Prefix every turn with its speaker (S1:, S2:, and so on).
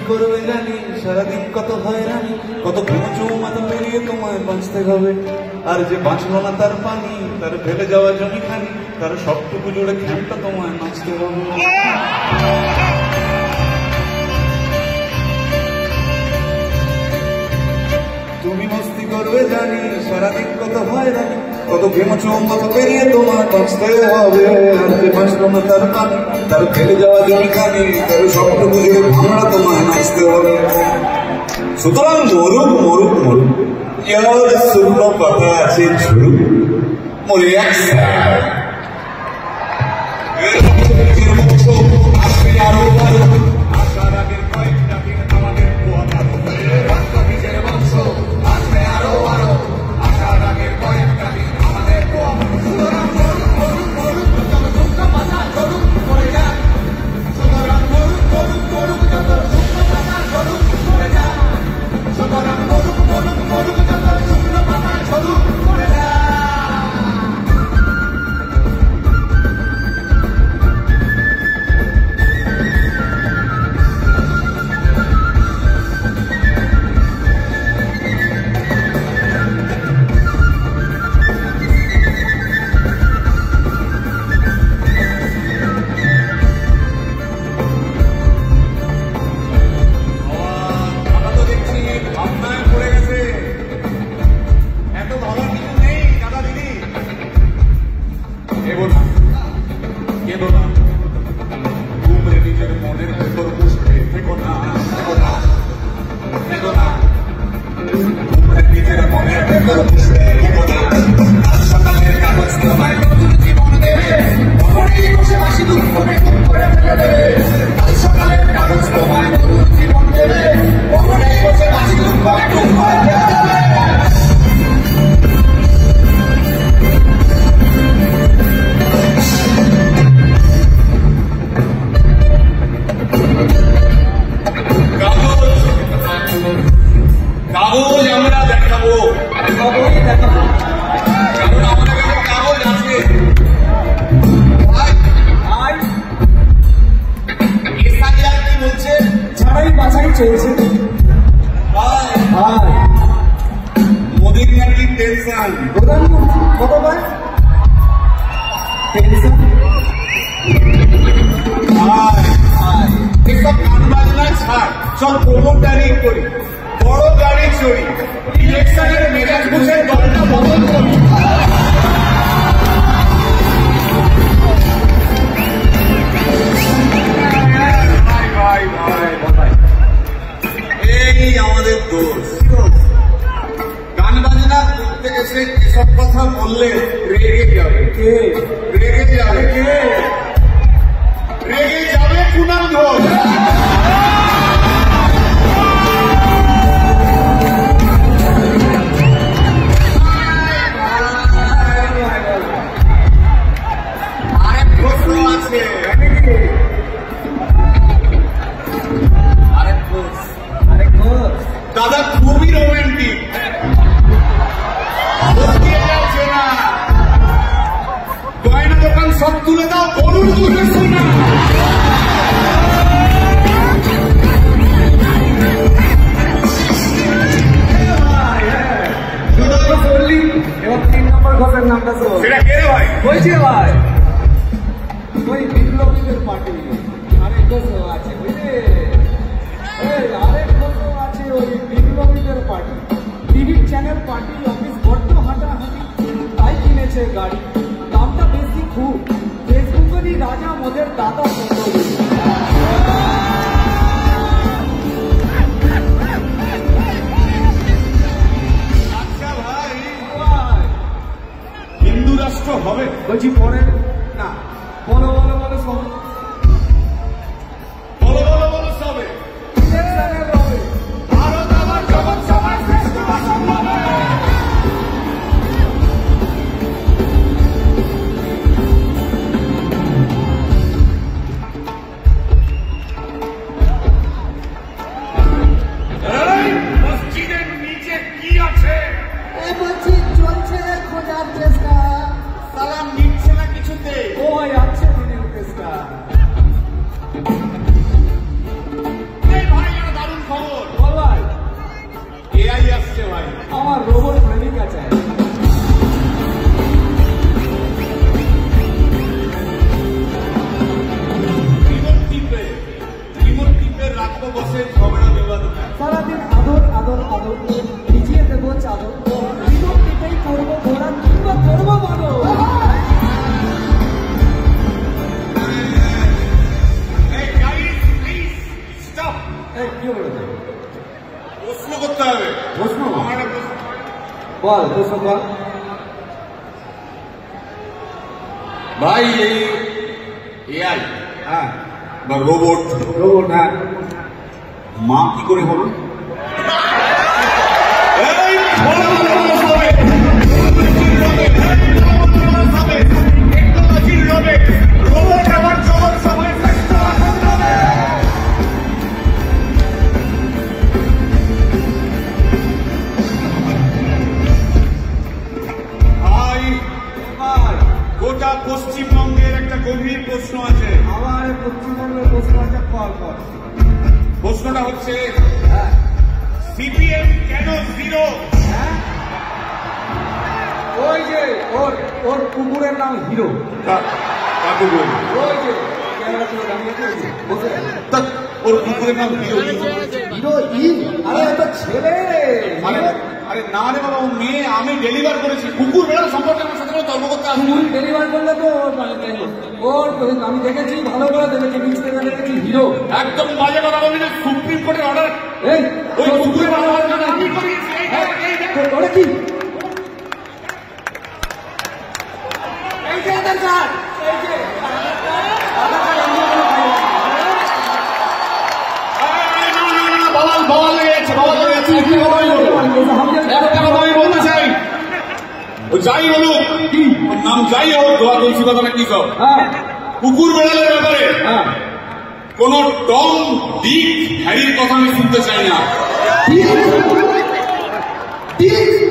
S1: করবে জানি, সারাদিন কত হয়রানি, কত ঘুমচু মাথা পেরিয়ে তোমায় বাঁচতে হবে। আর যে বাঁচলো না তার পানি, তার ফেলে যাওয়া জমি খানি, তার সবটুকু জুড়ে খ্যামটা তোমায় নাচতে হবে। তুমি মস্তি করবে জানি, সারাদিন কত হয়রানি, কত ঘুমচু মাথা পেরিয়ে তোমায় বাঁচতে হবে। আর যে বাঁচলো না তার পানি, তার ফেলে যাওয়া জমি খানি, তার সবটুকু জুড়ে ভাঙড়া তোমায় নাচতে হবে। সুতরাং মরুক মরুক মরুক, এর শুকনো কথা আছে ঝুড়ুক, মরে আসবে আরো আরো, আসার আগের কয়েকটা দিন আমাদের পোহাবার নিজের বংশ আসবে আরো আরো, আসার আগের কয়েকটা দিন আমাদের পোহাবার। সুতরাং মরুক মরুক মরুক, যত শুকনো পাতা ঝরুক মরে যায়। সুতরাং মরুক মরুক মরুক, যত শুকনো পাতা ঝরুক মরে যায়। সুতরাং মরুক মরুক মরুক, যত শুকনো পাতা ঝরুক মরে যায়। মোদীর নাকি টেনশন, কতবার টেনশন, এসব গান বাজনা ছাড়, সব প্রমোটারি করি, বড় গাড়ি চড়ি, ইলেকশনের মেজাজ বুঝে দলটা বদল করি। এই আমাদের দোষ, গান বাজনা করতে এসে এসব কথা বললে রেগে যাবে কে? রেগে যাবে কে? রেগে যাবে কুণাল ঘোষ। আরেক প্রশ্ন আছে, দাদা খুবই রোমান্টিক, গয়না দোকান সব তুলে দাও, বলুন তুলে শোনা। এবার 3 নম্বর ঘরের নামটা তো সেটা কে রে ভাই? বলছি ভাই ওই বিপ্লবীদের পার্টি আরেক দোষ আছে, বুঝলি? আরেক দোষ আছে ওই বিপ্লবীদের party, TV channel party office বড্ড হাঁটাহাঁটি, তাই কিনেছে গাড়ি, দামটা বেশি খুব, ফেসবুকেরই রাজা মোদের দাদা সুন্দরী। আচ্ছা ভাই, হিন্দু রাষ্ট্র হবে বলছি পরে না, বলো বলো বলো সব, বলো বলো বলো সবে ইলেকশনের হবে, ভারত আমার জগৎ সমাজ শ্রেষ্ঠ শাসন হবে। মসজিদের নিচে কি আছে? বলছি চলছে খোঁজার চেষ্টা, সালাম নিচ্ছে না কিছুতে। ও আছে দিনের চেষ্টা।
S2: বল প্রশ্ন বল
S1: ভাই। এই এআই
S2: হ্যাঁ
S1: বা রোবট
S2: রোবট হ্যাঁ
S1: মা কি করে হলো? গোটা পশ্চিমবঙ্গের একটা গভীর প্রশ্ন আছে।
S2: আমার পশ্চিমবঙ্গের প্রশ্ন আছে কল কর।
S1: প্রশ্নটা হচ্ছে
S2: হ্যাঁ
S1: সিপিএম কেন জিরো?
S2: হ্যাঁ ওই যে ওর ওর কুকুরের নাম হিরো।
S1: কাকু বল
S2: ওই যে ক্যামেরা করে দাঁড়িয়েছে ওই যে বসে
S1: ওর কুকুরের নাম হিরো।
S2: হিরো ইন আরে এটা ছেলে
S1: আরে না রে বাবা, ও মেয়ে। আমি ডেলিভার করেছি। কুকুর বেড়ার সম্পর্কে আমার সাথে তর্ক করতে আসবে।
S2: কুকুর ডেলিভার করলে তো ওর মানে ওর আমি দেখেছি ভালো করে দেখেছি নিউজে দেখেছি হিরো।
S1: একদম বাজে কথা বলবি না। সুপ্রিম কোর্টের অর্ডার
S2: এই
S1: ওই কুকুরের আমি করিয়েছি।
S2: ওরে কি এই যে আধার কার্ড এই যে
S1: বাবাল লেগে যাচ্ছে, বাবাল লেগে যাচ্ছে। একটা কথা আমি বলতে চাই, ও যাই বলুক, ওর নাম যাই হোক, ধোয়া তুলসী কথা না কি সব, কুকুর বেড়ালের ব্যাপারে কোন টম ডিক হ্যারির কথা আমি শুনতে চাই না।
S2: ঠিক